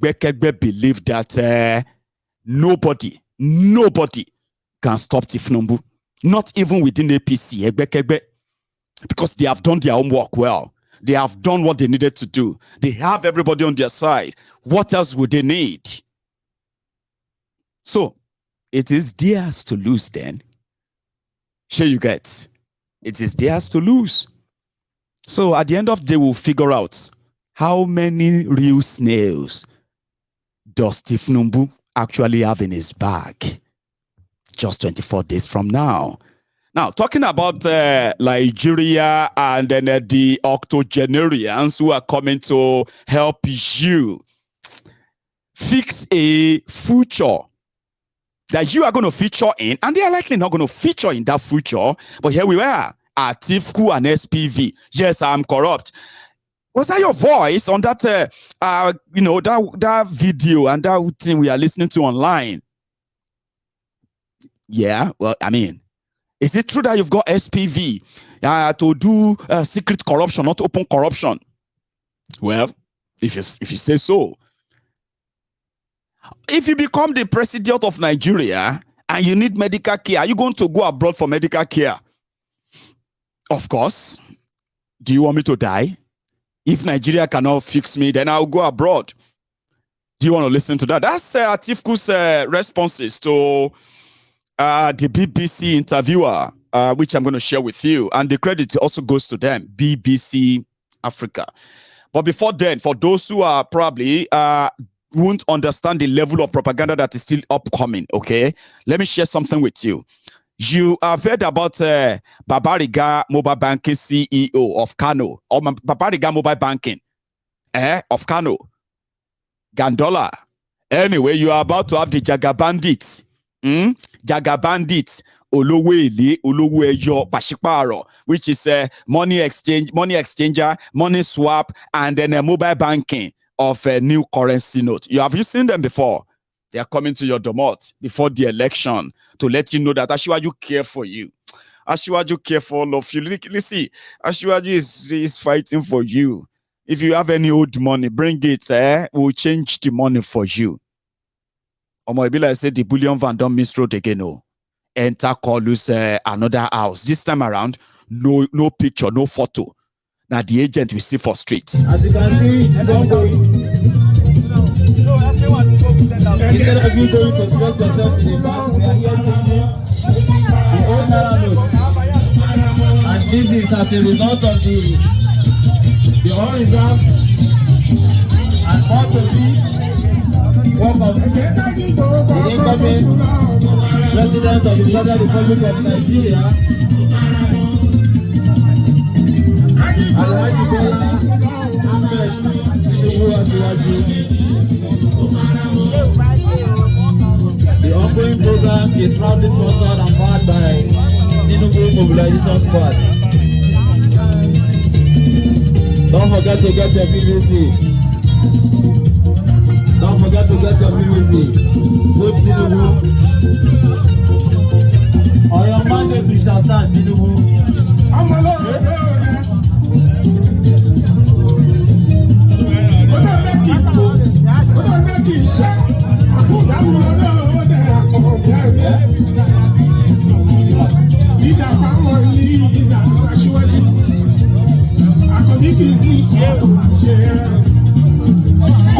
Bekegbe believe that nobody can stop Tinubu, not even within APC, Bekegbe, because they have done their homework well. They have done what they needed to do. They have everybody on their side. What else would they need? So, it is theirs to lose then. Sure you get. It is theirs to lose. So, at the end of the day, we'll figure out how many real snails does Tinubu actually have in his bag just 24 days from now. Now, talking about Nigeria and then the octogenarians who are coming to help you fix a future that you are going to feature in, and they are likely not going to feature in that future, but here we are, Atiku and SPV. Yes, I'm corrupt. Was that your voice on that, that video and that thing we are listening to online? Yeah, well, I mean, is it true that you've got SPV to do secret corruption, not open corruption? Well, if you say so. If you become the president of Nigeria and you need medical care, are you going to go abroad for medical care? Of course. Do you want me to die? If Nigeria cannot fix me, then I'll go abroad. Do you want to listen to that? That's Atiku's responses to the BBC interviewer, which I'm going to share with you. And the credit also goes to them, BBC Africa. But before then, for those who are probably won't understand the level of propaganda that is still upcoming, okay? Let me share something with you. You have heard about Babariga Mobile Banking CEO of Kano, or Babariga Mobile Banking of Kano, Gandola. Anyway, you are about to have the Jaga Bandits. Jaga Bandits, Olowele, Oloweyo, Pashiparo, which is money exchanger, money swap, and then a mobile banking of a new currency note. Have you seen them before? They are coming to your domot before the election to let you know that Asiwaju care for you. Asiwaju care for all of you. Listen, Asiwaju is fighting for you. If you have any old money, bring it. We'll change the money for you. Omoibila said the bullion van don't miss road again. No. Enter Colus another house. This time around, no picture, no photo. Now the agent we see for streets. As you can see, don't go. Instead of you going to express yourself to the back, we are here to the old Naira notes. And this is as a result of the unreserved and more to be work of the incoming President of the Federal Republic of Nigeria, Alhaji Bola Ahmed Tinubu Asiwaju. The ongoing program is proudly sponsored and powered by Tinubu Mobilization Squad. Don't forget to get your PVC. Don't forget to get your PVC. Vote Tinubu. On your mandate we shall stand, Tinubu. On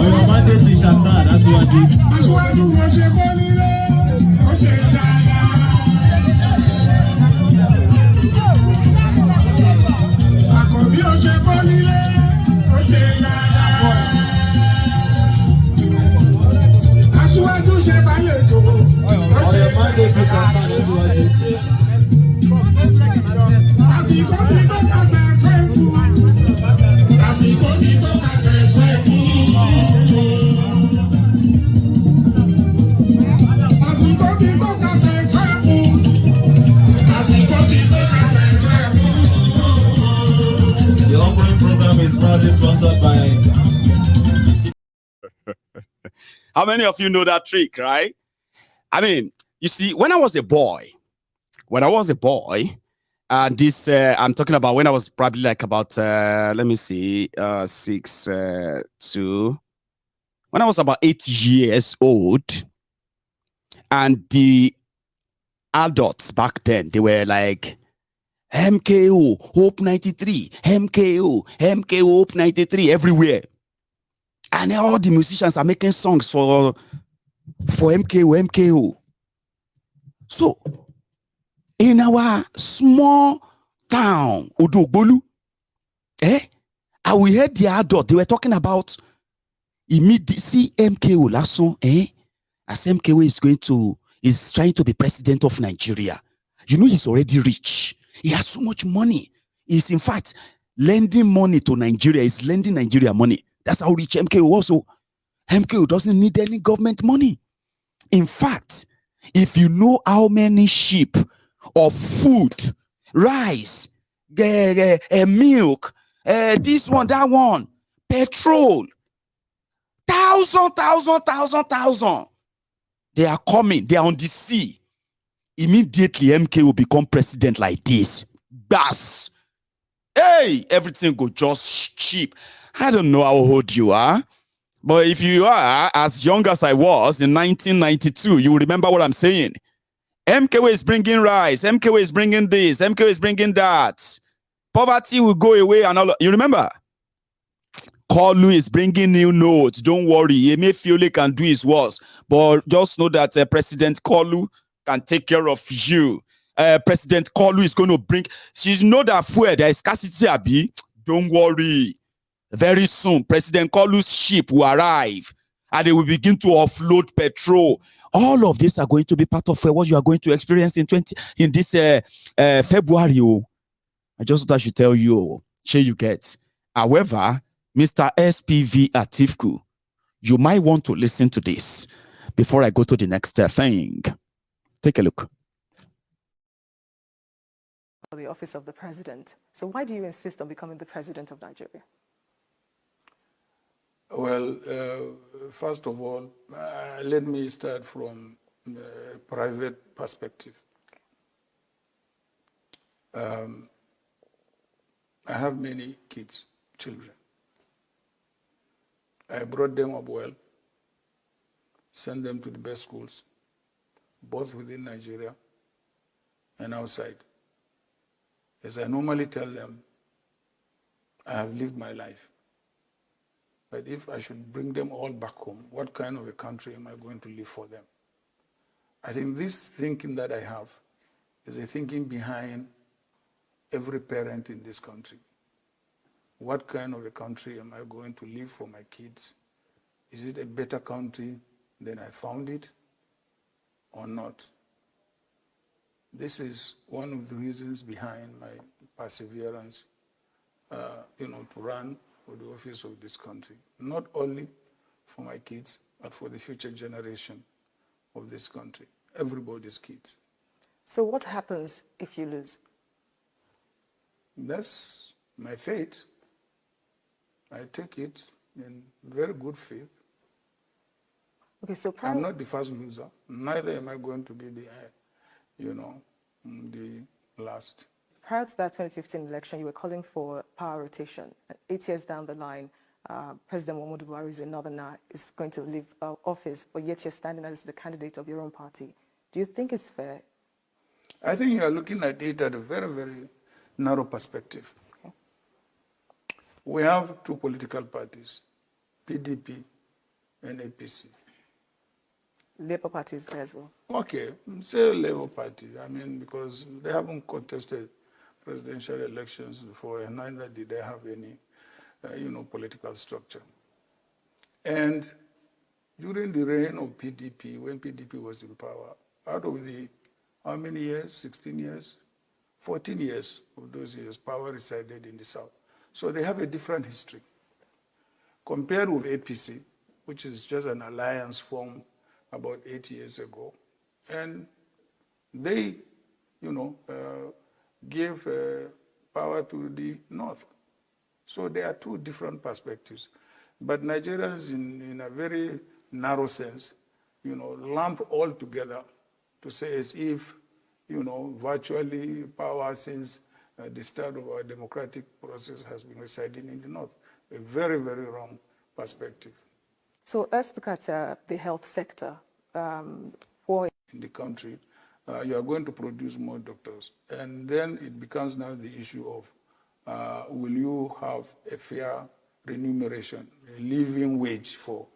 your mandate we shall stand, that's what I do. The ongoing program is proudly sponsored by. How many of you know that trick, right? I mean, you see, when I was a boy, this I'm talking about when I was probably like about let me see, 6 to when I was about 8 years old, and the adults back then, they were like, MKO, Hope 93, MKO, Hope 93, everywhere. And all the musicians are making songs for MKO. So, in our small town, Odogbolu, and we heard the adult, they were talking about immediately MKO last song, as MKO is trying to be president of Nigeria. You know, he's already rich. He has so much money. He's in fact lending money to Nigeria. He's lending Nigeria money. That's how rich MKO was. So MKO doesn't need any government money. In fact, if you know how many sheep of food, rice, milk, this one, that one, petrol, thousand. They are coming. They are on the sea. Immediately, MK will become president like this. Bass. Hey, everything go just cheap. I don't know how old you are, but if you are as young as I was in 1992, you will remember what I'm saying. MKO is bringing rice. MKO is bringing this. MKO is bringing that. Poverty will go away and all. You remember? Kolu is bringing new notes. Don't worry. Emefiele can do his worst. But just know that President Kolu can take care of you. President Kolu is going to bring. You know that fuel, there is scarcity, Abi. Don't worry. Very soon, President Kolu's ship will arrive and they will begin to offload petrol. All of this are going to be part of what you are going to experience in this February. I just thought I should tell you, sure you get. However, Mr. SPV Atifku, you might want to listen to this before I go to the next thing. Take a look. The office of the president. So why do you insist on becoming the president of Nigeria? Well, first of all, let me start from a private perspective. I have many kids, children. I brought them up well, sent them to the best schools, both within Nigeria and outside. As I normally tell them, I have lived my life. But if I should bring them all back home, what kind of a country am I going to live for them? I think this thinking that I have is a thinking behind every parent in this country. What kind of a country am I going to live for my kids? Is it a better country than I found it or not? This is one of the reasons behind my perseverance, to run for the office of this country, not only for my kids, but for the future generation of this country, everybody's kids. So what happens if you lose? That's my fate. I take it in very good faith. Okay, so I'm not the first loser. Neither am I going to be the last. Prior to that 2015 election, you were calling for power rotation. 8 years down the line, President Muhammadu Buhari is another now, is going to leave office, but yet you're standing as the candidate of your own party. Do you think it's fair? I think you are looking at it at a very, very narrow perspective. Okay. We have two political parties, PDP and APC. Labour Party is there as well. Okay, say Labour Party. I mean, because they haven't contested presidential elections before, and neither did they have any, political structure. And during the reign of PDP, when PDP was in power, out of the, how many years? 16 years? 14 years of those years, power resided in the South. So they have a different history. Compared with APC, which is just an alliance formed about 8 years ago. And they, gave power to the North. So there are two different perspectives. But Nigerians, in a very narrow sense, lump all together to say as if, virtually power since the start of our democratic process has been residing in the North. A very, very wrong perspective. So let's look at the health sector. For in the country, you are going to produce more doctors. And then it becomes now the issue of will you have a fair remuneration, a living wage for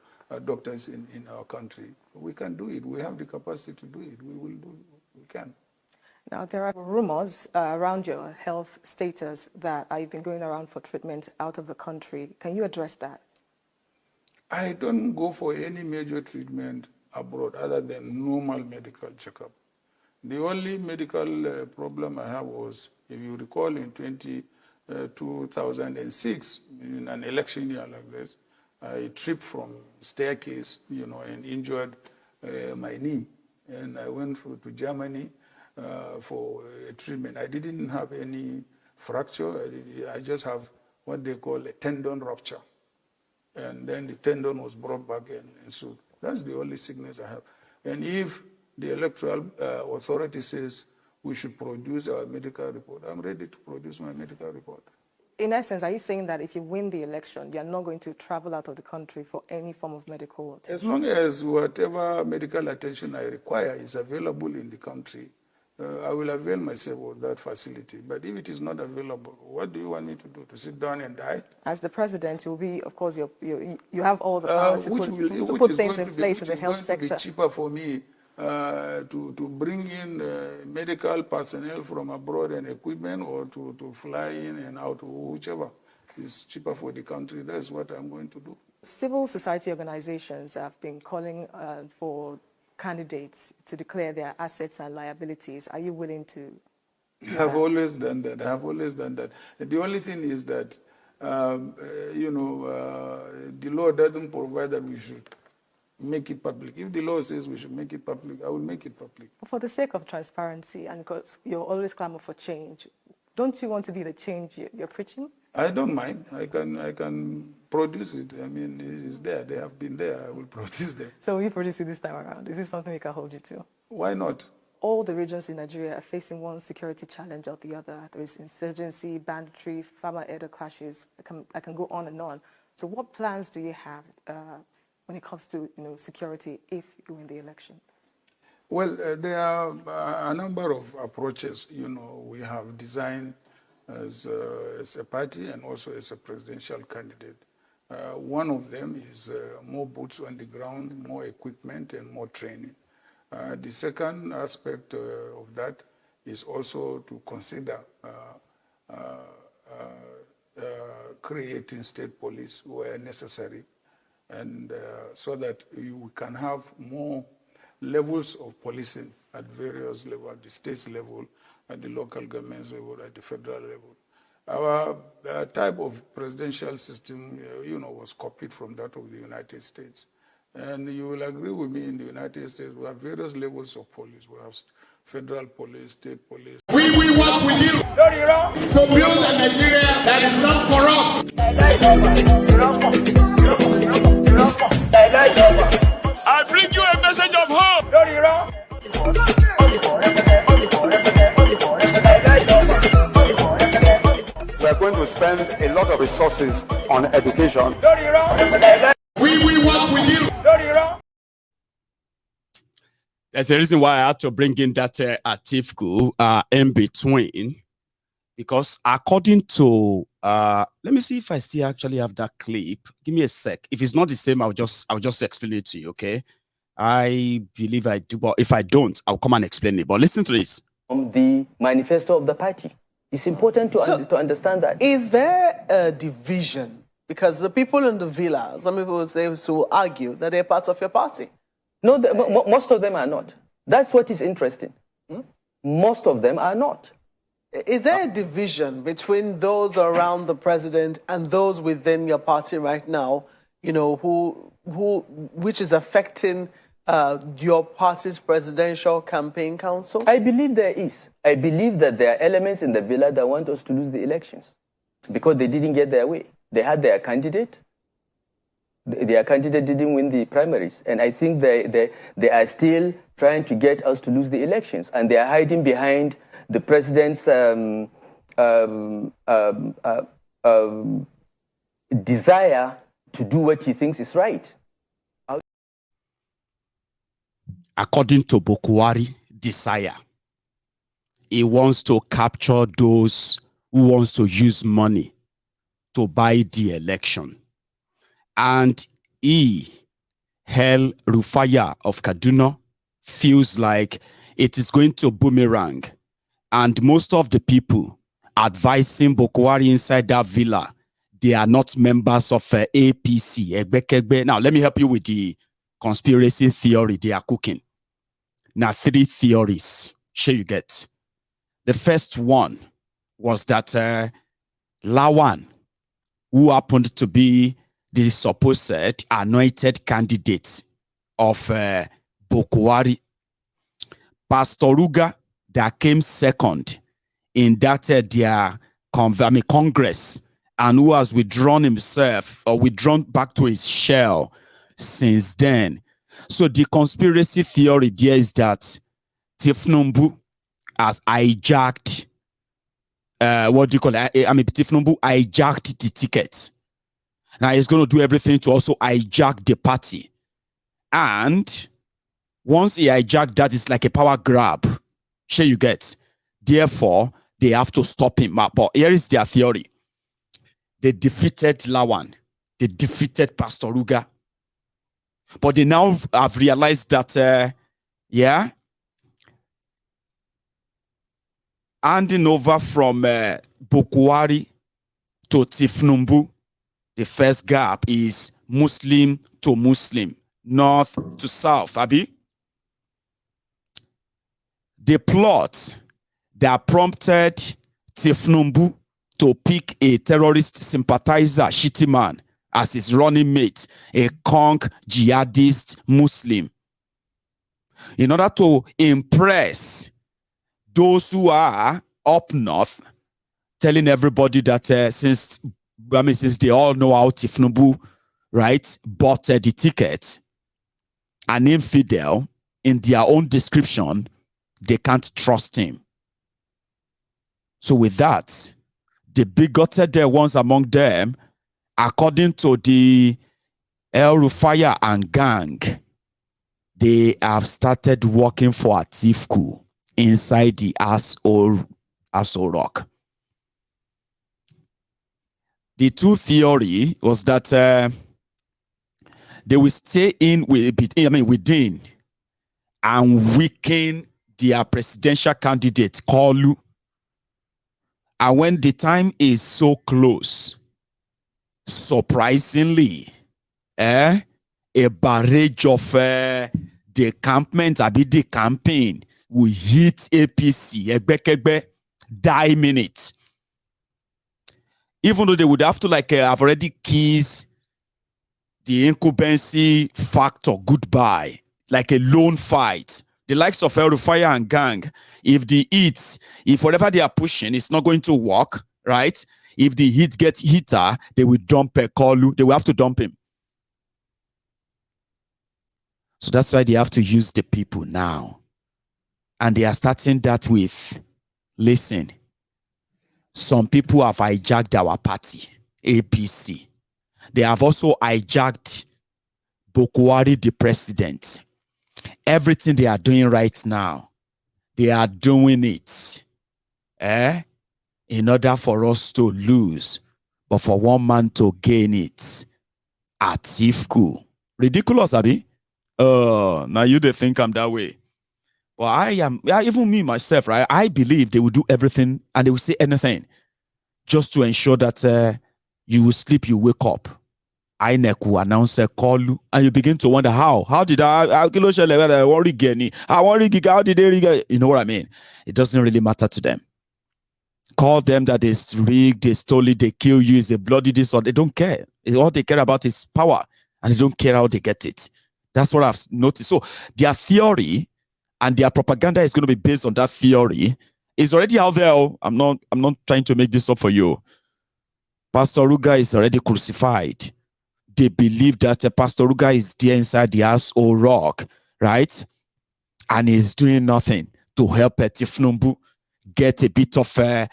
doctors in our country? We can do it. We have the capacity to do it. We will do it. We can. Now, there are rumors around your health status that you've been going around for treatment out of the country. Can you address that? I don't go for any major treatment abroad other than normal medical checkup. The only medical problem I have was, if you recall, in 2006, in an election year like this, I tripped from staircase, and injured my knee. And I went to Germany for treatment. I didn't have any fracture. I just have what they call a tendon rupture. And then the tendon was brought back and so that's the only sickness I have. And if the electoral authority says we should produce our medical report, I'm ready to produce my medical report. In essence, are you saying that if you win the election, you're not going to travel out of the country for any form of medical attention? As long as whatever medical attention I require is available in the country, I will avail myself of that facility. But if it is not available, what do you want me to do? To sit down and die? As the president, you'll be, of course, you have all the power to put things in place in the health sector. It is going to be cheaper for me to bring in medical personnel from abroad and equipment, or to fly in and out, whichever is cheaper for the country. That's what I'm going to do. Civil society organizations have been calling for candidates to declare their assets and liabilities. Are you willing to? I have always done that. I have always done that. The only thing is that, the law doesn't provide that we should make it public. If the law says we should make it public, I will make it public. For the sake of transparency, and because you're always clamor for change, don't you want to be the change you're preaching? I don't mind. I can produce it. I mean, it is there. They have been there. I will produce them. So will you produce it this time around? Is this something we can hold you to? Why not? All the regions in Nigeria are facing one security challenge or the other. There is insurgency, banditry, farmer-elder clashes. I can go on and on. So what plans do you have when it comes to security if you win the election? Well, there are a number of approaches. We have designed as a party and also as a presidential candidate. One of them is more boots on the ground, more equipment, and more training. The second aspect of that is also to consider creating state police where necessary, and so that you can have more levels of policing at various levels, at the state level, at the local government level, at the federal level. Our type of presidential system, was copied from that of the United States. And you will agree with me, in the United States, we have various levels of police. We have federal police, state police. We will work with you to build a Nigeria that is not corrupt. I bring you a message of hope. We are going to spend a lot of resources on education. We will work with you. There's a reason why I had to bring in that Atiku in between, because according to let me see if I still actually have that clip. Give me a sec. If it's not the same, I'll just explain it to you. Okay, I believe I do, but if I don't, I'll come and explain it. But listen to this. From the manifesto of the party, it's important to understand that. Is there a division? Because the people in the villa, some people will argue that they're parts of your party. No, most of them are not. That's what is interesting. Most of them are not. Is there a division between those around the president and those within your party right now, which is affecting your party's presidential campaign council? I believe there is. I believe that there are elements in the villa that want us to lose the elections because they didn't get their way. They had their candidate. Their candidate didn't win the primaries. And I think they are still trying to get us to lose the elections. And they are hiding behind the president's desire to do what he thinks is right. according to Bokwari desire, he wants to capture those who wants to use money to buy the election. And he, Hel Rufai of Kaduna, feels like it is going to boomerang. And most of the people advising Bokwari inside that villa, they are not members of APC. Now, let me help you with the conspiracy theory they are cooking. Now, 3 theories. Sure you get. The first one was that Lawan, who happened to be the supposed anointed candidate of Bokwari, Pastor Ruga, that came second in that their Congress, and who has withdrawn himself or withdrawn back to his shell since then. So the conspiracy theory there is that Tinubu has hijacked, Tinubu hijacked the ticket. Now he's going to do everything to also hijack the party. And once he hijacked that, it's like a power grab. Sure you get. Therefore, they have to stop him. But here is their theory. They defeated Lawan. They defeated Pastor Ruga. But they now have realized that, handing over from Bokwari to Tinubu, the first gap is Muslim to Muslim, north to south, Abi. The plot that prompted Tinubu to pick a terrorist sympathizer, shitty man, as his running mate, a conk jihadist Muslim, in order to impress those who are up north, telling everybody that since they all know how Tinubu, right, bought the ticket, an infidel, in their own description, they can't trust him. So with that, the bigoted ones among them, according to the El Rufai and gang, they have started working for Atiku inside the Aso Rock. The 2 theory was that they will stay within and weaken their presidential candidate, Kalu. And when the time is so close, surprisingly, a barrage of the campaign will hit APC, die minutes. Even though they would have to have already kissed the incumbency factor goodbye, like a lone fight. The likes of El Rufai and gang, if whatever they are pushing is not going to work, right? If the heat gets heater, they will dump a Kalu. They will have to dump him. So that's why they have to use the people now. And they are starting that with, listen, some people have hijacked our party, APC. They have also hijacked Bokwari, the president. Everything they are doing right now, they are doing it in order for us to lose, but for one man to gain it. Atiku. Ridiculous, Abi? Now you they think I'm that way. Well, I am, even me myself, right? I believe they will do everything and they will say anything just to ensure that you will sleep, you wake up. INEC will announce a call and you begin to wonder how did how did they rig? You know what I mean? It doesn't really matter to them. Call them that they rigged, they stole it, they kill you, it's a bloody disorder. They don't care. All they care about is power, and they don't care how they get it. That's what I've noticed. So their theory and their propaganda is going to be based on that theory. It's already out there. I'm not trying to make this up for you. Pastor Ruga is already crucified. They believe that Pastor Ruga is there inside the Aso Rock, right? And he's doing nothing to help Tinubu get a bit of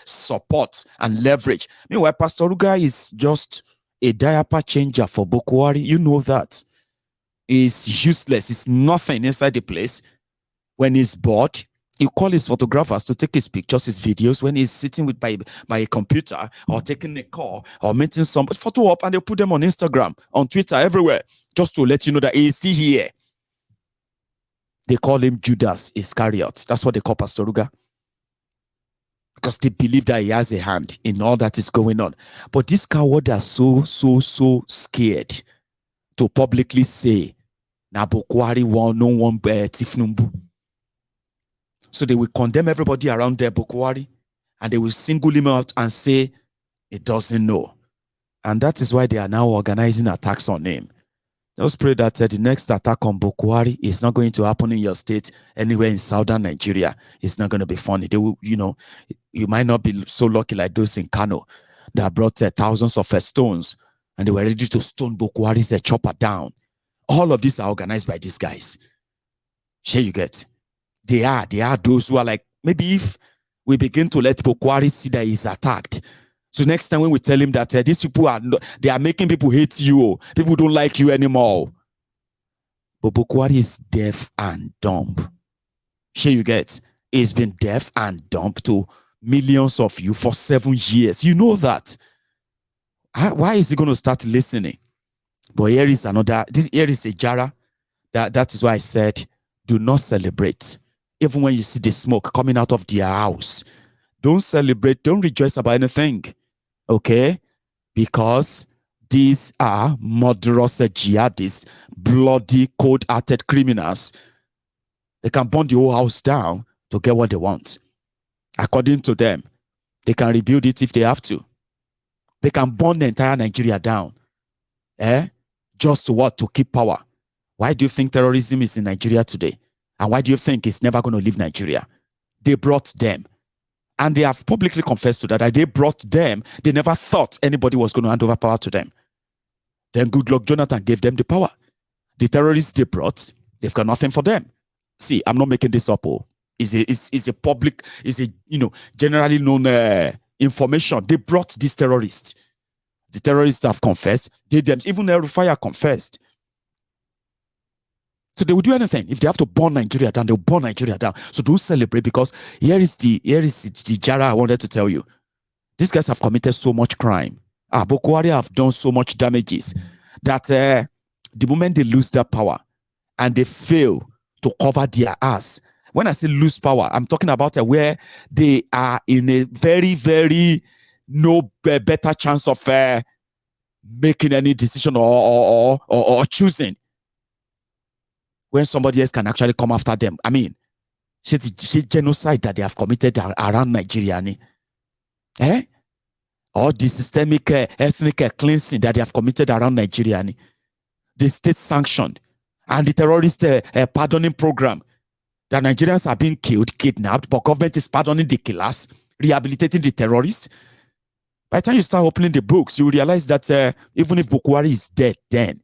support and leverage. Meanwhile, Pastor Ruga is just a diaper changer for Bokwari. You know that. He's useless. It's nothing inside the place. When he's bored, you call his photographers to take his pictures, his videos when he's sitting with by a computer or taking a call or meeting some photo up, and they'll put them on Instagram, on Twitter, everywhere, just to let you know that he's still here. They call him Judas Iscariot. That's what they call Pastor Ruga. Because they believe that he has a hand in all that is going on. But these cowards are so scared to publicly say, Nabokwari no one Tifnumbu. So they will condemn everybody around there, Bokwari, and they will single him out and say, he doesn't know. And that is why they are now organizing attacks on him. Just pray that the next attack on Bokwari is not going to happen in your state, anywhere in southern Nigeria. It's not going to be funny. They will, you might not be so lucky like those in Kano that brought thousands of stones and they were ready to stone Bokwari's chopper down. All of these are organized by these guys. Sure you get. They are those who are like, maybe if we begin to let Bokwari see that he's attacked. So next time when we tell him that these people they are making people hate you, people don't like you anymore. But Bokwari is deaf and dumb. Sure you get. He's been deaf and dumb to millions of you for 7 years. You know that. Why is he going to start listening? But here is here is a Jara. That is why I said, do not celebrate. Even when you see the smoke coming out of their house, don't celebrate, don't rejoice about anything. Okay? Because these are murderous jihadists, bloody, cold-hearted criminals. They can burn the whole house down to get what they want. According to them, they can rebuild it if they have to. They can burn the entire Nigeria down. Just to what? To keep power. Why do you think terrorism is in Nigeria today? And why do you think it's never going to leave Nigeria? They brought them. And they have publicly confessed to that they brought them. They never thought anybody was going to hand over power to them. Then good luck Jonathan gave them the power. The terrorists they brought, they've got nothing for them. See, I'm not making this up. It's a public, generally known information. They brought these terrorists. The terrorists have confessed. Even the rufai confessed. So they will do anything. If they have to burn Nigeria down, they'll burn Nigeria down. So don't celebrate, because here is the Jara I wanted to tell you. These guys have committed so much crime. Bokwari have done so much damages that the moment they lose their power and they fail to cover their ass. When I say lose power, I'm talking about where they are in a very, very no better chance of making any decision or choosing. When somebody else can actually come after them. I mean, it's genocide that they have committed around Nigeria. Or the systemic ethnic cleansing that they have committed around Nigeria. The state sanctioned. And the terrorist pardoning program. That Nigerians are being killed, kidnapped, but government is pardoning the killers, rehabilitating the terrorists. By the time you start opening the books, you realize that even if Bokwari is dead, then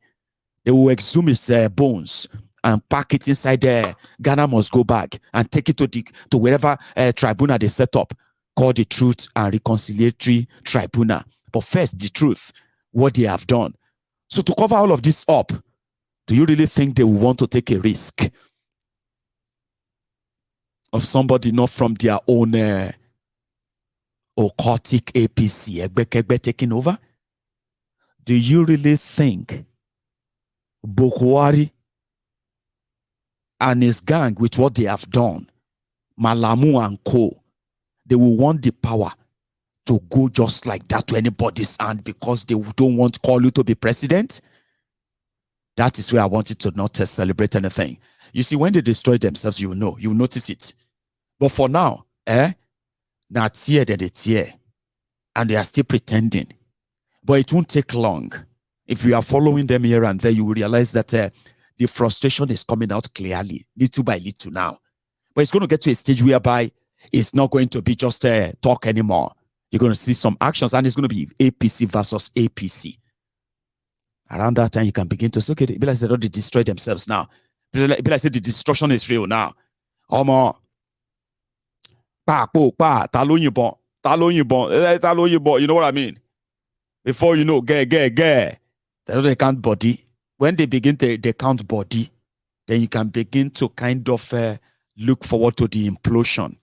they will exhume his bones and pack it inside the Ghana must go back and take it to wherever tribunal they set up, called the Truth and Reconciliatory Tribunal. But first, the truth, what they have done. So to cover all of this up, do you really think they will want to take a risk of somebody not from their own occultic APC taking over? Do you really think Bokwari and his gang, with what they have done, Malamu and co, they will want the power to go just like that to anybody's hand because they don't want Kolu to be president? That is where I want you to not celebrate anything. You see, when they destroy themselves, you know, you notice it. But for now, now tear they tear, and they are still pretending. But it won't take long. If you are following them here and there, you will realize that the frustration is coming out clearly, little by little now. But it's going to get to a stage whereby it's not going to be just talk anymore. You're going to see some actions, and it's going to be APC versus APC. Around that time, you can begin to say, okay, be like they already destroy themselves now. Be like the destruction is real now. Talo yibon. You know what I mean? Before you know, they don't count body. When they begin to count body, then you can begin to kind of look forward to the implosion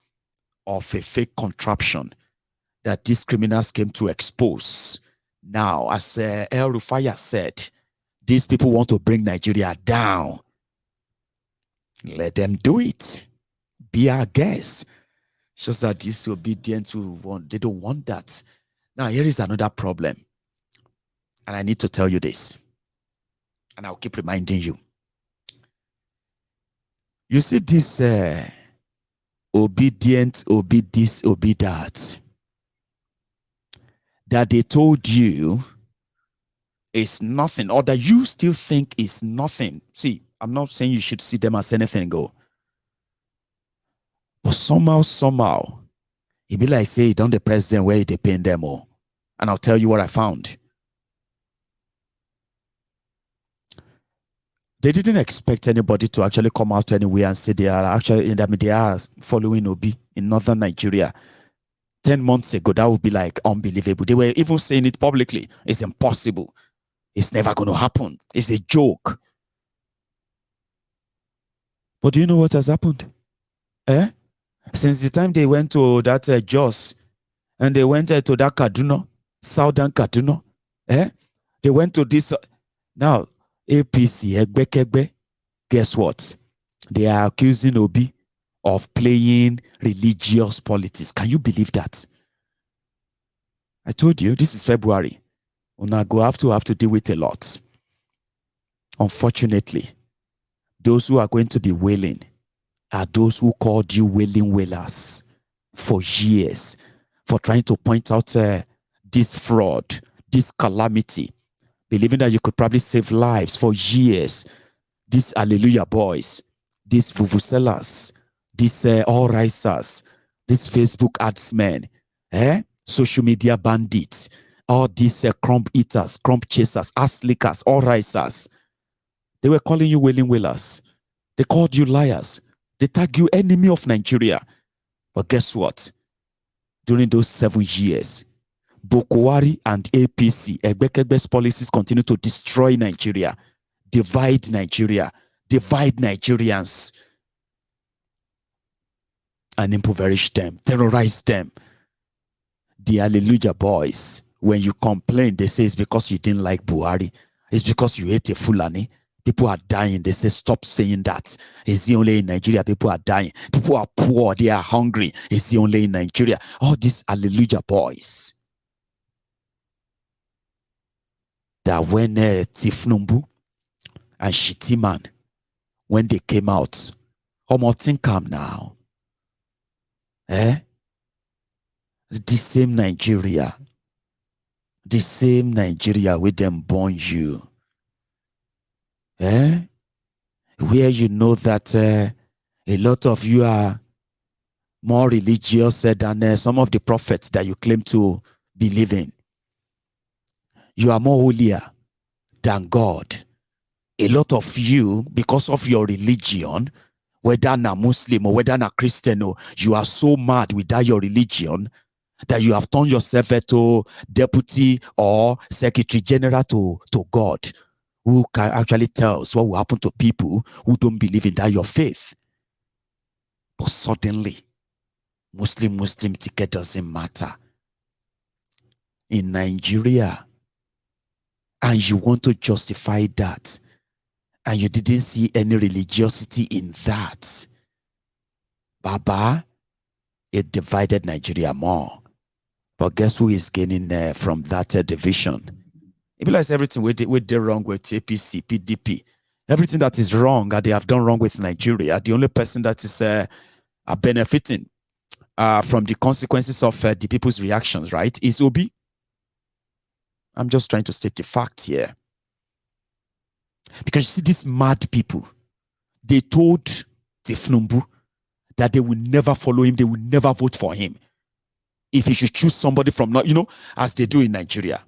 of a fake contraption that these criminals came to expose. Now, as El Rufai said, these people want to bring Nigeria down. Let them do it. Be our guest. It's just that disobedient they don't want that. Now, here is another problem. And I need to tell you this. And I'll keep reminding you. You see this obedient, obe this, obe that they told you is nothing, or that you still think is nothing. See, I'm not saying you should see them as anything go. But somehow, it be like say, don't the president where they paying them all. And I'll tell you what I found. They didn't expect anybody to actually come out anywhere and say they are following Obi in northern Nigeria. 10 months ago, that would be like unbelievable. They were even saying it publicly. It's impossible. It's never going to happen. It's a joke. But do you know what has happened? Since the time they went to that Jos, and they went to that Kaduna, southern Kaduna, they went to this. Now, APC, Egbe, guess what? They are accusing Obi of playing religious politics. Can you believe that? I told you, this is February. Una go have to deal with a lot. Unfortunately, those who are going to be wailing are those who called you wailing wailers for years, for trying to point out this fraud, this calamity, believing that you could probably save lives for years. These hallelujah boys, these vuvuzelas, these all-risers, these Facebook ads men, social media bandits, all these crumb eaters, crumb chasers, ass lickers, all-risers. They were calling you wailing wailers. They called you liars. They tag you enemy of Nigeria. But guess what? During those 7 years, Bokwari and APC, Egbekebe's policies continue to destroy Nigeria, divide Nigeria, divide Nigerians, and impoverish them, terrorize them. The Hallelujah boys, when you complain, they say it's because you didn't like Buhari. It's because you ate a Fulani. People are dying. They say, stop saying that. It's the only in Nigeria. People are dying. People are poor. They are hungry. It's the only in Nigeria. All these Hallelujah boys. That when Tinubu and Shitiman, when they came out, think calm now. The same Nigeria with them born you. Where you know that a lot of you are more religious than some of the prophets that you claim to believe in. You are more holier than God. A lot of you, because of your religion, whether na Muslim or whether na Christian, or you are so mad with that your religion that you have turned yourself to deputy or secretary general to God, who can actually tell us what will happen to people who don't believe in that your faith. But suddenly, Muslim ticket doesn't matter in Nigeria, and you want to justify that, and you didn't see any religiosity in that. Baba, it divided Nigeria more. But guess who is gaining from that division? It realize everything we did wrong with APC, PDP. Everything that is wrong that they have done wrong with Nigeria, the only person that is benefiting from the consequences of the people's reactions, right, is Obi. I'm just trying to state the fact here. Because you see, these mad people, they told Tinubu that they will never follow him, they will never vote for him. If he should choose somebody from, as they do in Nigeria.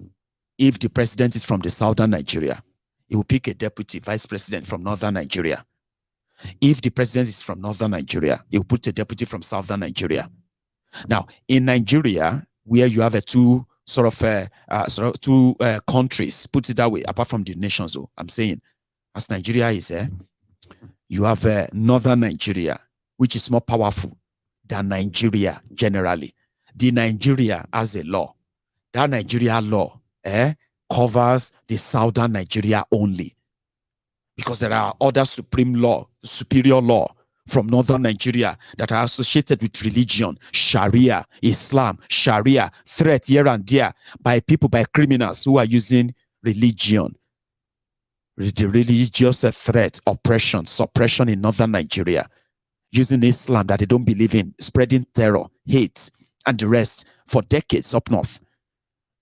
If the president is from the southern Nigeria, he will pick a deputy vice president from northern Nigeria. If the president is from northern Nigeria, he will put a deputy from southern Nigeria. Now, in Nigeria, where you have two countries, put it that way, apart from the nations, I'm saying, as Nigeria is, you have northern Nigeria, which is more powerful than Nigeria generally. The Nigeria has a law. That Nigeria law covers the southern Nigeria only, because there are other superior law from northern Nigeria that are associated with religion, Sharia, Islam, Sharia, threat here and there by people, by criminals who are using religion, the religious threat, oppression, suppression in northern Nigeria, using Islam that they don't believe in, spreading terror, hate, and the rest for decades up north.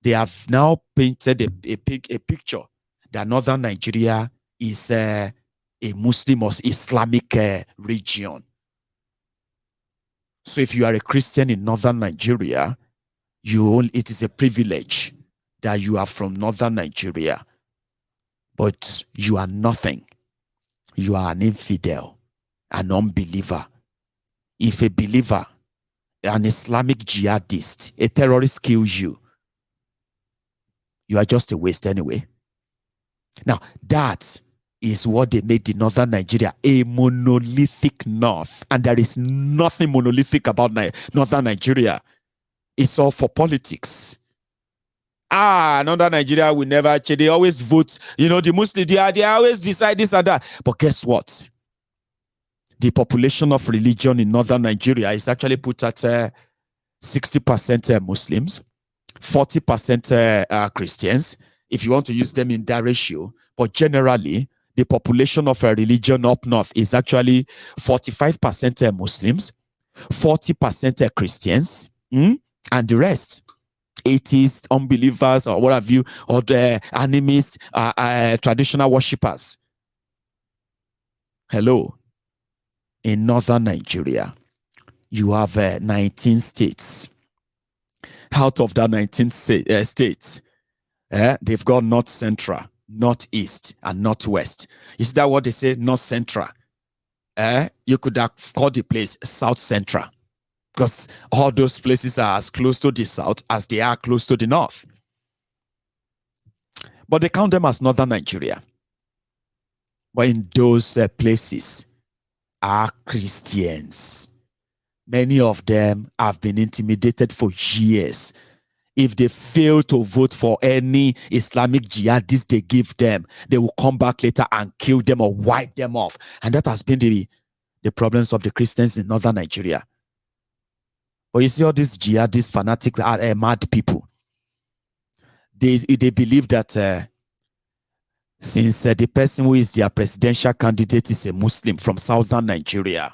They have now painted a picture that northern Nigeria is a Muslim or Islamic region. So if you are a Christian in northern Nigeria, it is a privilege that you are from northern Nigeria, but you are nothing. You are an infidel, an unbeliever. If a believer, an Islamic jihadist, a terrorist kills you, you are just a waste anyway. Now, that is what they made the northern Nigeria a monolithic north. And there is nothing monolithic about northern Nigeria. It's all for politics. Northern Nigeria will never change. They always vote. The Muslims, they always decide this and that. But guess what? The population of religion in northern Nigeria is actually put at 60% Muslims, 40% Christians, if you want to use them in that ratio. But generally, the population of a religion up north is actually 45% Muslims, 40% Christians, and the rest, atheists, unbelievers, or what have you, or the animists, traditional worshippers. Hello. In northern Nigeria, you have 19 states. Out of that 19 states, they've got North Central, Northeast, and Northwest. Is that what they say? North Central. You could have called the place South Central, because all those places are as close to the south as they are close to the north. But they count them as northern Nigeria. But in those places are Christians. Many of them have been intimidated for years. If they fail to vote for any Islamic jihadists they give them, they will come back later and kill them or wipe them off. And that has been the problems of the Christians in northern Nigeria. But you see all these jihadist fanatic mad people. They believe that since the person who is their presidential candidate is a Muslim from southern Nigeria,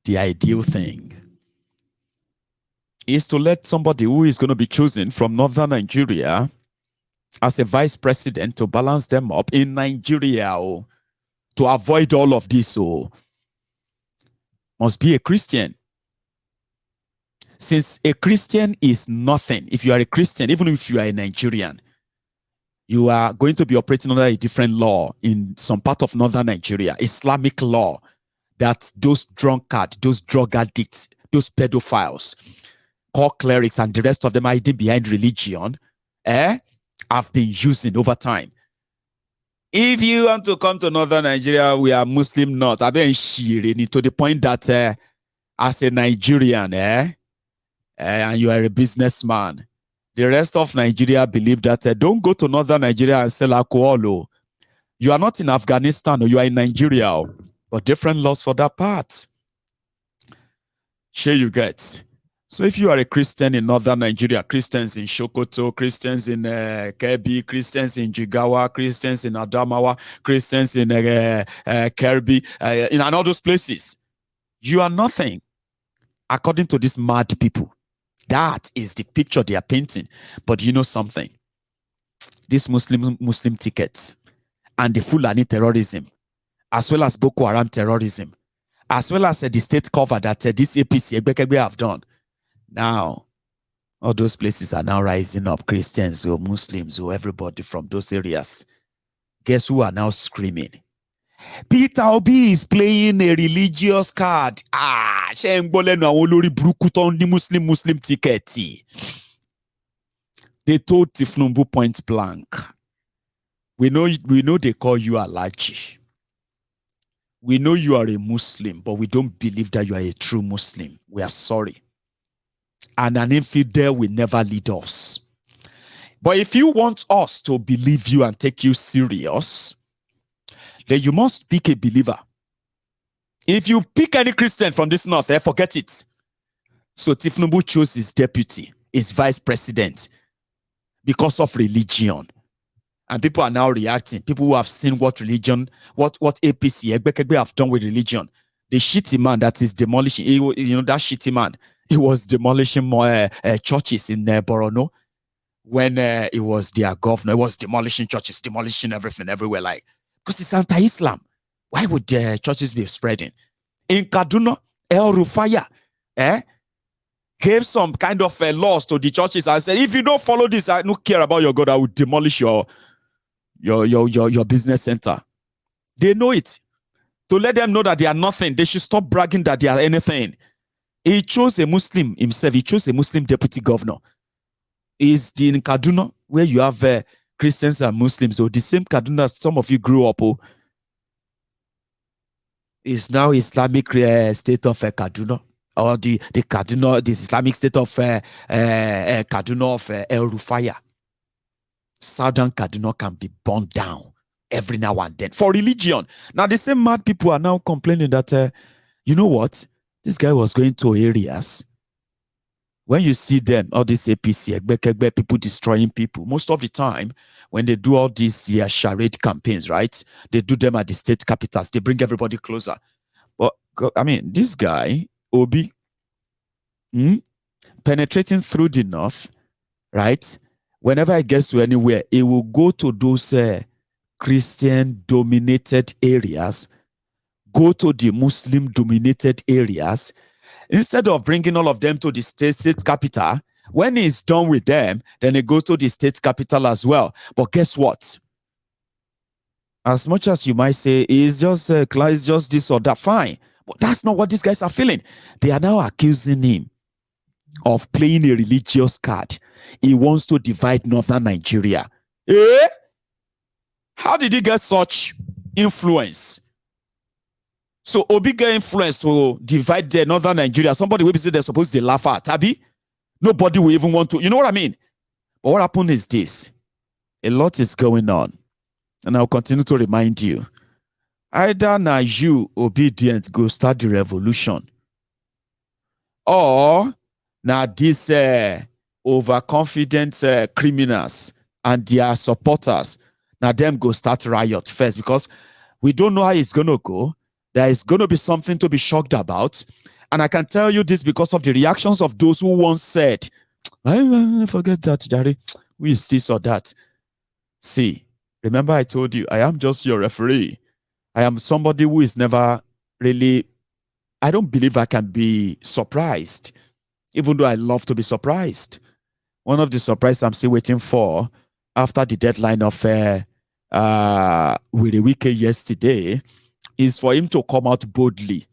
the ideal thing is to let somebody who is going to be chosen from northern Nigeria as a vice president to balance them up in Nigeria, to avoid all of this. Must be a Christian. Since a Christian is nothing, if you are a Christian, even if you are a Nigerian, you are going to be operating under a different law in some part of northern Nigeria, Islamic law, that those drunkards, those drug addicts, those pedophiles, called clerics, and the rest of them are hiding behind religion, have been using over time. If you want to come to northern Nigeria, we are Muslim North. I've been sharing to the point that as a Nigerian, and you are a businessman, the rest of Nigeria believe that don't go to northern Nigeria and sell alcohol. You are not in Afghanistan, or you are in Nigeria, but different laws for that part. Sure you get. So if you are a Christian in northern Nigeria, Christians in Sokoto, Christians in Kebbi, Christians in Jigawa, Christians in Adamawa, Christians in Kerbi, in all those places, you are nothing, according to these mad people. That is the picture they are painting. But you know something? These Muslim tickets and the Fulani terrorism, as well as Boko Haram terrorism, as well as the state cover that this APC have done. Now, all those places are now rising up. Christians or Muslims or everybody from those areas. Guess who are now screaming? Peter Obi is playing a religious card. Muslim ticket. They told Tinubu point blank. We know they call you Alaji. we know you are a Muslim, but we don't believe that you are a true Muslim. We are sorry. And an infidel will never lead us. But if you want us to believe you and take you serious, then you must pick a believer. If you pick any Christian from this north, forget it. So Tinubu chose his deputy, his vice president, because of religion. And people are now reacting. People who have seen what religion, what APC, Egbekegbe have done with religion. The shitty man that is demolishing, that shitty man, he was demolishing more churches in Borono when he was their governor. He was demolishing churches, demolishing everything everywhere. Like, because it's anti-Islam. Why would churches be spreading? In Kaduna, El Rufai gave some kind of laws to the churches and said, if you don't follow this, I don't care about your God, I will demolish your business center. They know it. To let them know that they are nothing, they should stop bragging that they are anything. He chose a Muslim himself. He chose a Muslim deputy governor. Is in Kaduna, where you have Christians and Muslims, or the same Kaduna some of you grew up, is now Islamic state of Kaduna, or the Kaduna, the Islamic state of Kaduna of El Rufai. Southern Kaduna can be burned down every now and then for religion. Now the same mad people are now complaining that you know what, this guy was going to areas. When you see them, all this APC, people destroying people, most of the time, when they do all these charade campaigns, right? They do them at the state capitals. They bring everybody closer. But, I mean, this guy, Obi, penetrating through the north, right? Whenever he gets to anywhere, he will go to those Christian-dominated areas, go to the Muslim-dominated areas, instead of bringing all of them to the state capital. When he's done with them, then he goes to the state capital as well. But guess what? As much as you might say, it's just this or that, fine. But that's not what these guys are feeling. They are now accusing him of playing a religious card. He wants to divide northern Nigeria. How did he get such influence? So Obi get influence to divide the northern Nigeria. Somebody will be saying they're supposed to laugh at. Tabi? Nobody will even want to. You know what I mean? But what happened is this. A lot is going on. And I'll continue to remind you. Either now you, obedient, go start the revolution. Or now these overconfident criminals and their supporters, now them go start riot first. Because we don't know how it's going to go. There is going to be something to be shocked about. And I can tell you this because of the reactions of those who once said, I forget that, Jari. Who is this or that? See, remember I told you, I am just your referee. I am somebody who is never really, I don't believe I can be surprised, even though I love to be surprised. One of the surprises I'm still waiting for after the deadline of with the weekend yesterday is for him to come out boldly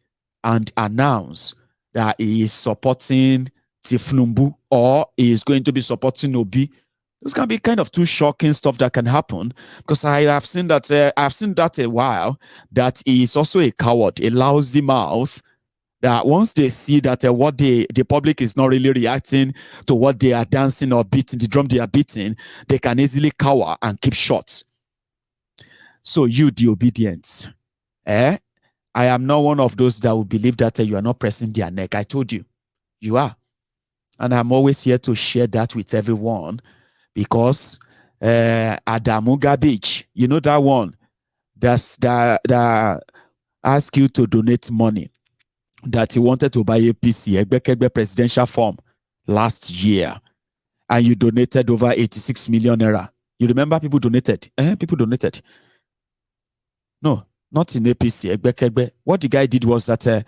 and announce that he is supporting Tinubu or he is going to be supporting Obi. This can be kind of too shocking stuff that can happen, because I have seen that a while, that he is also a coward, a lousy mouth, that once they see that what the public is not really reacting to what they are dancing or beating, the drum they are beating, they can easily cower and keep short. So you, the obedience, I am not one of those that will believe that you are not pressing their neck. I told you, you are. And I'm always here to share that with everyone, because Adamu Garbage, you know that one that asked you to donate money, that he wanted to buy APC, Egbekegbe presidential form last year, and you donated over 86 million naira. You remember people donated? People donated. No, not in APC, Egbekegbe. What the guy did was that,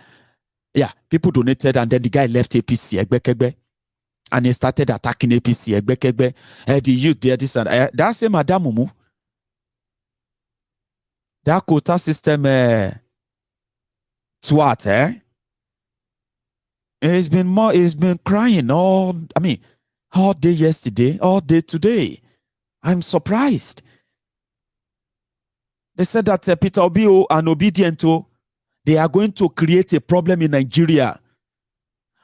people donated, and then the guy left APC, Egbekegbe, and he started attacking APC, Egbekegbe. The youth there, this and that same Madam Mumu. That quota system, twat, He's been crying all day yesterday, all day today. I'm surprised. They said that Peter Obi and Obediento They are going to create a problem in Nigeria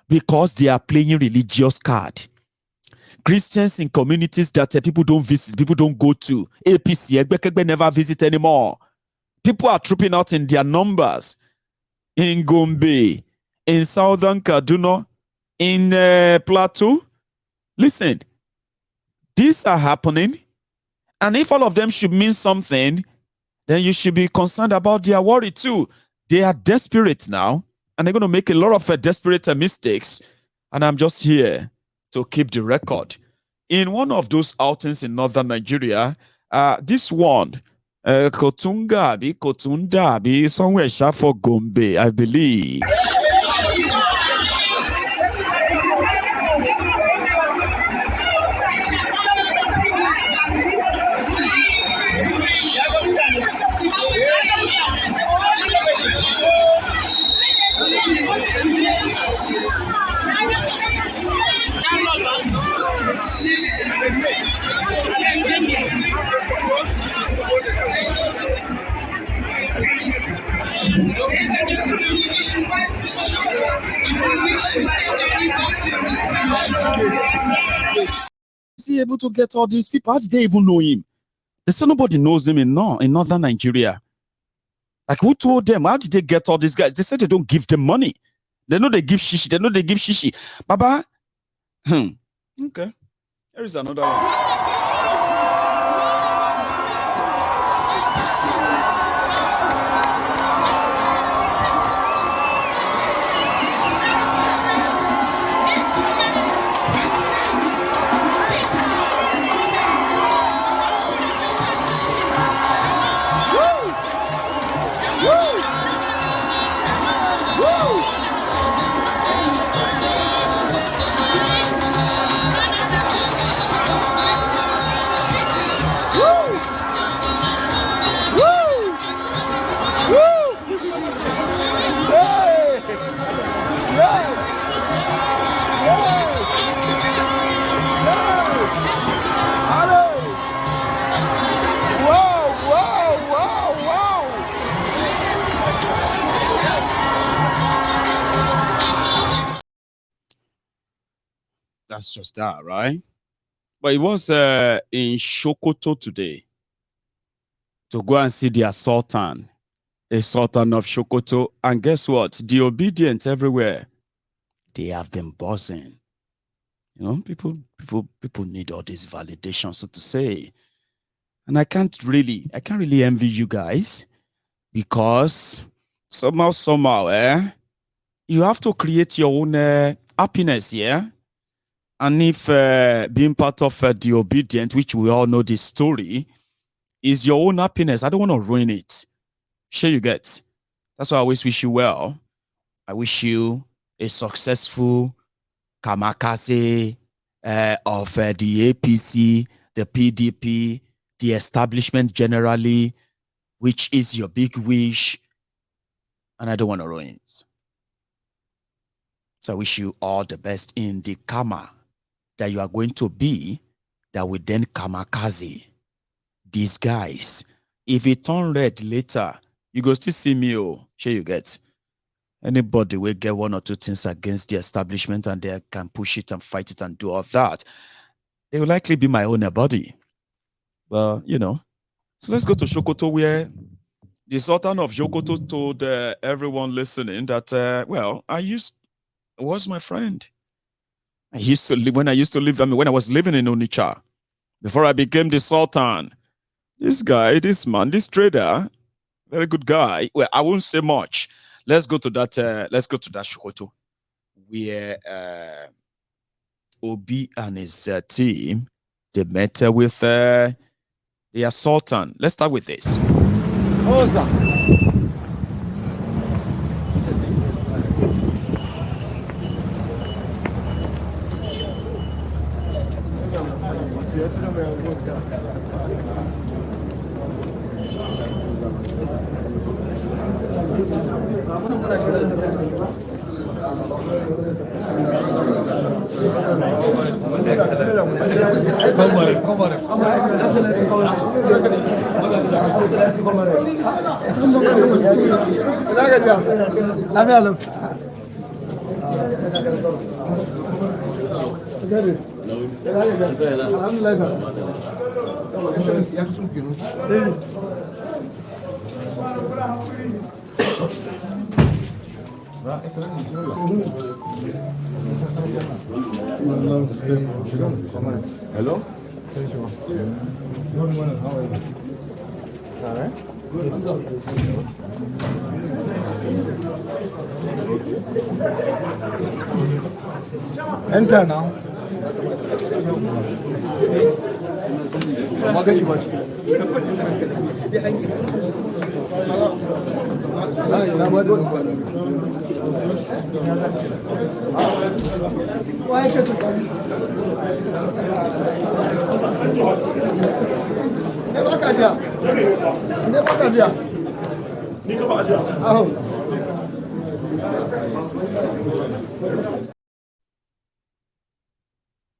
because they are playing religious card. Christians in communities that people don't visit, people don't go to. APC, Egbekegbe never visit anymore. People are trooping out in their numbers. In Gombe, in Southern Kaduna, in Plateau. Listen, these are happening. And if all of them should mean something, then you should be concerned about their worry too. They are desperate now, and they're going to make a lot of desperate mistakes. And I'm just here to keep the record. In one of those outings in northern Nigeria, this one, Kotundabi, somewhere for Gombe, I believe. Is he able to get all these people? How did they even know him? They say nobody knows him in northern Nigeria. Like, who told them? How did they get all these guys? They said they don't give them money. They know they give shishi. They know they give shishi. Baba, okay. Here is another one. That's just that, right? But it was in Sokoto today to go and see their sultan, a sultan of Sokoto. And guess what? The obedient everywhere, they have been buzzing. You know, people need all this validation, so to say. And I can't really envy you guys, because somehow, you have to create your own happiness, yeah? And if being part of the obedient, which we all know this story, is your own happiness, I don't want to ruin it. Sure you get. That's why I always wish you well. I wish you a successful kamikaze of the APC, the PDP, the establishment generally, which is your big wish. And I don't want to ruin it. So I wish you all the best in the karma that you are going to be, that will then kamikaze these guys. If it turn red later, you go still see me, oh, sure you get. Anybody will get one or two things against the establishment and they can push it and fight it and do all of that, they will likely be my own body. Well, you know. So let's go to Sokoto, where the Sultan of Sokoto told everyone listening that, well, was my friend. When I was living in Onitsha, before I became the Sultan, this guy, this man, this trader, very good guy. Well, I won't say much. Let's go to that Sokoto, where Obi and his team, they met with their Sultan. Let's start with this. Hello? Sorry? Enter now.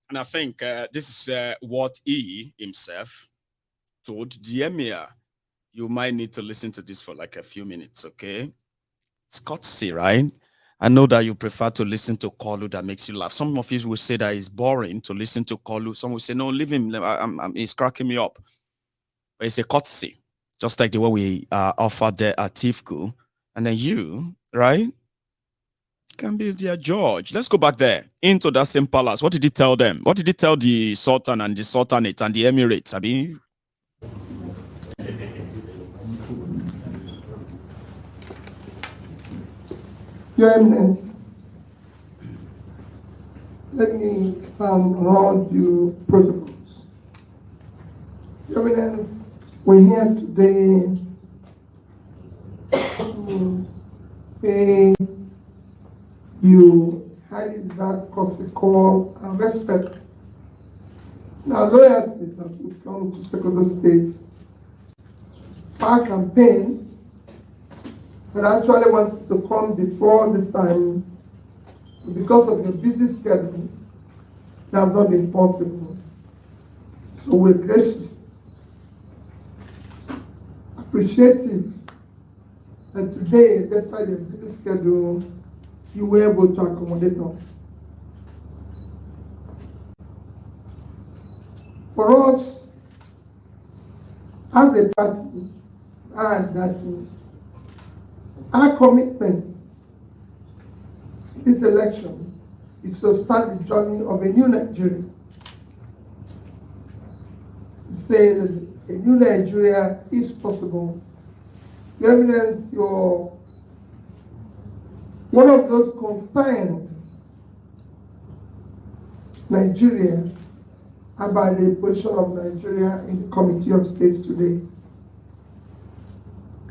And I think this is what he himself told the emir. You might need to listen to this for like a few minutes, okay? It's courtesy, right? I know that you prefer to listen to Kolu that makes you laugh. Some of you will say that it's boring to listen to Kolu. Some will say, no, leave him. He's cracking me up. But it's a courtesy, just like the way we offered there at Tifku. And then you, right, can be their judge. Let's go back there into that same palace. What did he tell them? What did he tell the Sultan and the Sultanate and the Emirates? I mean, Your Eminence, let me sound all due protocols. Your Eminence, we're here today to pay you highly deserved courtesy call and respect. Now, loyalty that we come to Secretary State, our campaign, but I actually wanted to come before this time, because of your busy schedule, that has not been possible. So we're gracious, appreciative that today, despite your busy schedule, you were able to accommodate us. For us, as a party, and that our commitment this election is to start the journey of a new Nigeria. To say that a new Nigeria is possible. Your Eminence, you're one of those concerned Nigeria about the position of Nigeria in the Committee of States today.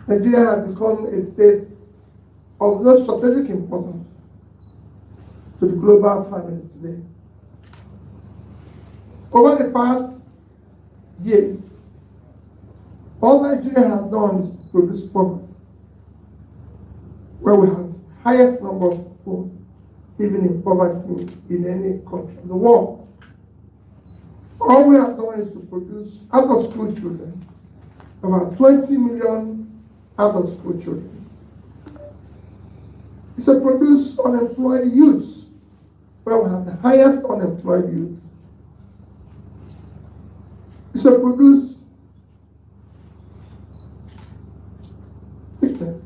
Nigeria has become a state of no strategic importance to the global family today. Over the past years, all Nigeria has done is to produce poverty, where we have the highest number of people living in poverty in any country in the world. All we have done is to produce out-of-school children, about 20 million out-of-school children. It's to produce unemployed youths, where we have the highest unemployed youth. It's to produce sickness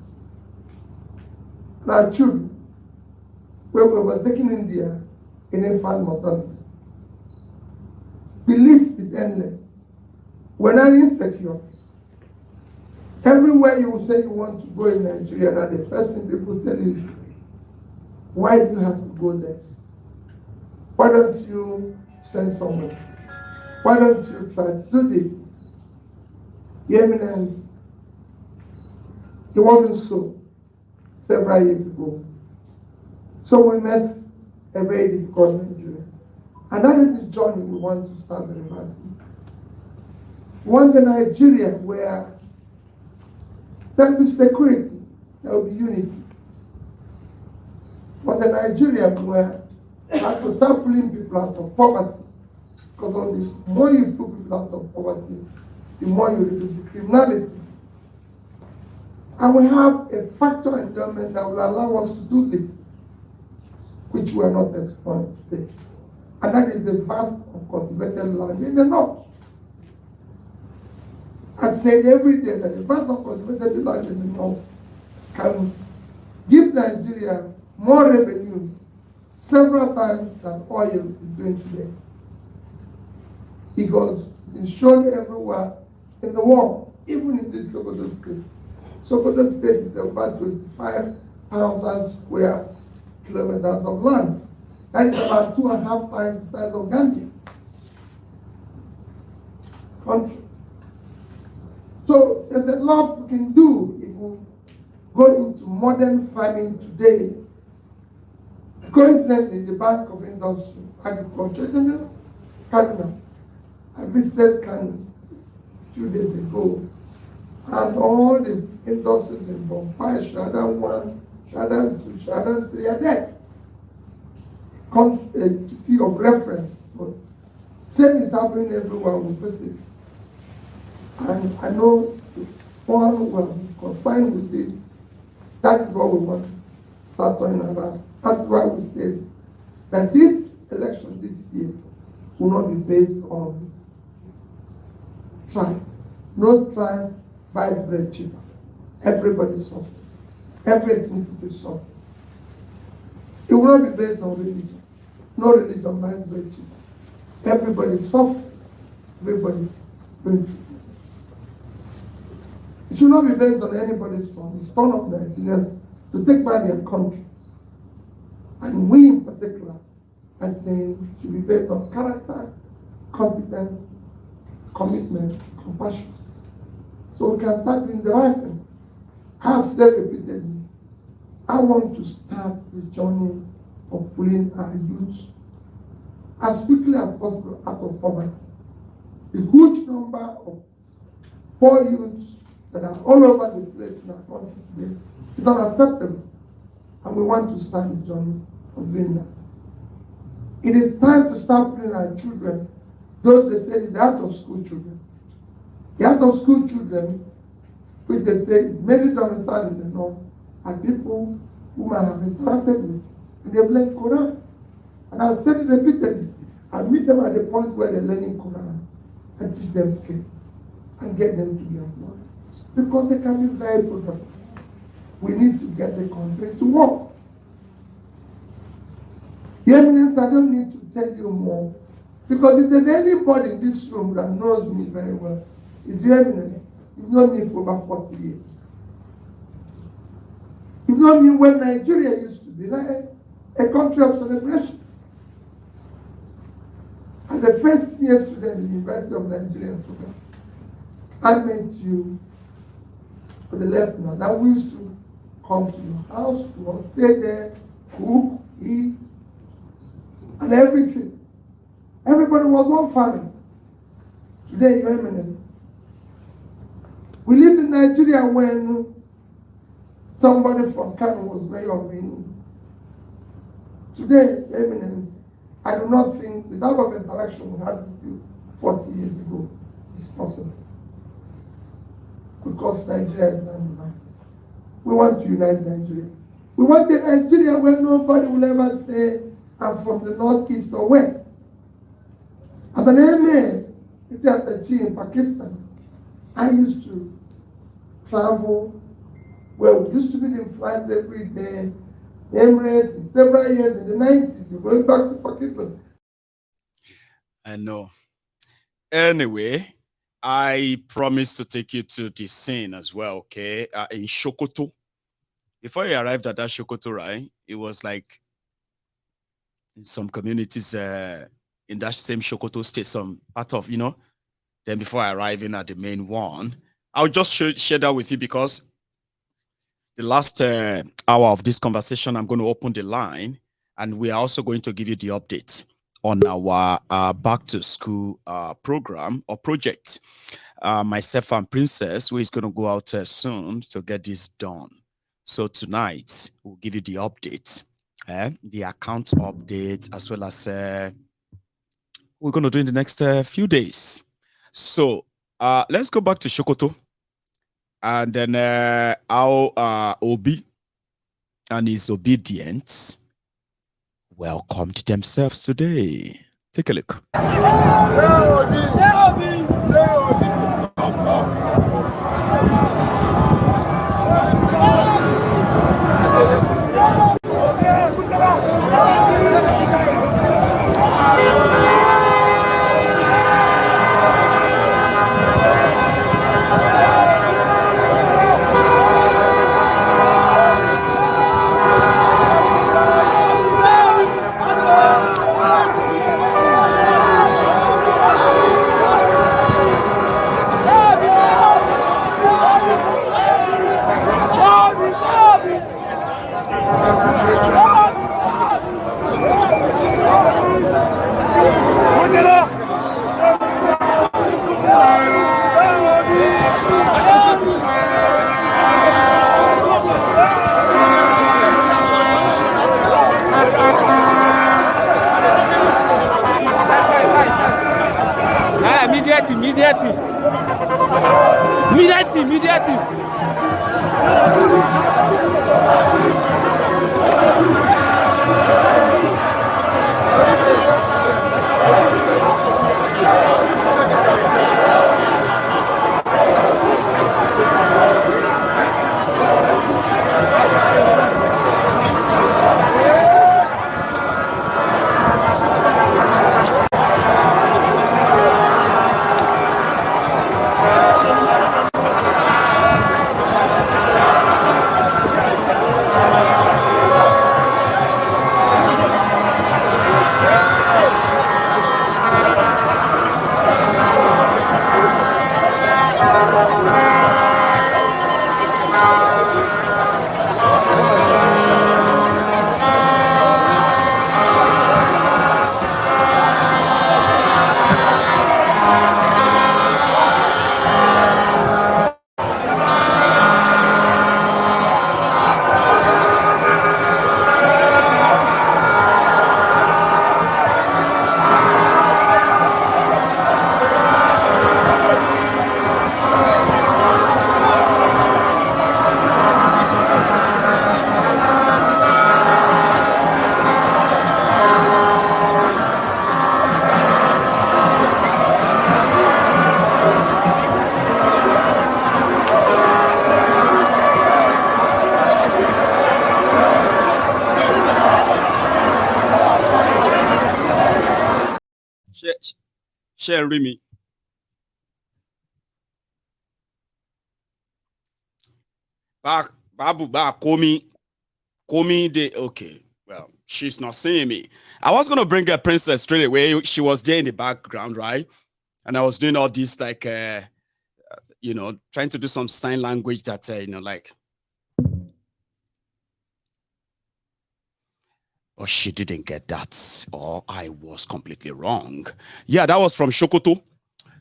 in our children, where we were taking India in infant mortality. The list is endless. We're not insecure. Everywhere you will say you want to go in Nigeria, and the first thing people tell you is, why do you have to go there? Why don't you send someone? Why don't you try to do this? Your Eminence, it wasn't so several years ago. So we met a very difficult Nigeria. And that is the journey we want to start reversing. We want a Nigeria where there will be security, there will be unity. But a Nigeria where we have to start pulling people out of poverty. Because the more you put people out of poverty, the more you reduce the criminality, And we have a factor endowment that will allow us to do this, which we are not exploring today. And that is the vast uncultivated land in the north. I said every day that the vast uncultivated land in the north can give Nigeria more revenue several times than oil is doing today. Because it's shown everywhere in the world, even in this Sokoto state. Sokoto state is about 25,000 square kilometers of land. That is about 2.5 times the size of Gambia country. So there's a lot we can do if we go into modern farming today. Coincidentally, the Bank of Industry Agriculture is in Kaduna. I visited Kaduna 2 days ago, and all the industries in Bombay, Shadan 1, Shadan 2, Shadan 3 are there. City of reference. But same is happening everywhere we visit. And I know one who will be concerned with this. That is what we want to start talking about. That's why we said that this election this year will not be based on tribe. No tribe buys bread cheaper. Everybody suffers. Every ethnicity suffers. It will not be based on religion. No religion buys bread cheaper. Everybody suffers. Everybody's going through. It should not be based on anybody's turn. It's turn of Nigerians to take back their country. And we in particular are saying it should be based on character, competence, commitment, compassion. So we can start doing the right thing. I have said repeatedly, I want to start the journey of pulling our youth as quickly as possible out of poverty. The huge number of poor youths that are all over the place in our country today is unacceptable. And we want to start the journey of doing that. It is time to start putting our children, those they say the out of school children. The out of school children, which they say is mainly domiciled in the north, are people whom I have interacted with. And they've learned Quran. And I've said it repeatedly. I meet them at the point where they're learning Quran and teach them skill and get them to be employed. Because they can be very productive. We need to get the country to work. Your Eminence, I don't need to tell you more. Because if there's anybody in this room that knows me very well, it's Your Eminence. You've known me for about 40 years. You've known me when Nigeria used to be like a country of celebration. As a first year student in the University of Nigeria in Sudan, I met you for the left now. Now we used to come to your house, we will stay there, cook, eat, and everything. Everybody was one family. Today, Your Eminence. We lived in Nigeria when somebody from Kano was mayor of Benin. Today, Your Eminence, I do not think the type of interaction we had with you 40 years ago is possible. Because Nigeria is not united. We want to unite Nigeria. We want a Nigeria where nobody will ever say, I'm from the north, east, or west. As an MA, in Pakistan, I used to travel. Well, we used to be in flights every day. Emirates in several years in the 90s. You're going back to Pakistan. I know. Anyway, I promised to take you to the scene as well, okay? In Sokoto. Before you arrived at that Sokoto, right? It was like in some communities in that same Sokoto state, some part of, then before arriving at the main one, I'll just share that with you because the last hour of this conversation, I'm going to open the line and we are also going to give you the update on our back to school program or project. Myself and Princess, who is going to go out soon to get this done. So tonight, we'll give you the update, the account update, as well as we're going to do in the next few days. So let's go back to Sokoto. and then how Obi and his obedience welcomed themselves today. Take a look. Immediately. Share me. Babu Komi de okay. Well, she's not seeing me. I was gonna bring a princess straight away. She was there in the background, right? And I was doing all this like you know, trying to do some sign language that you know, like. But she didn't get that, or I was completely wrong. Yeah, that was from Shokoto.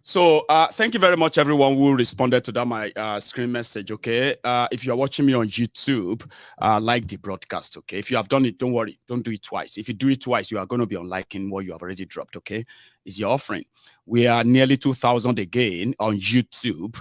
So thank you very much, everyone who responded to that my screen message. Okay, if you're watching me on YouTube, like the broadcast. Okay, if you have done it, don't worry, don't do it twice. If you do it twice, you are going to be unliking what you have already dropped. Okay, is your offering. We are nearly 2,000 again on YouTube.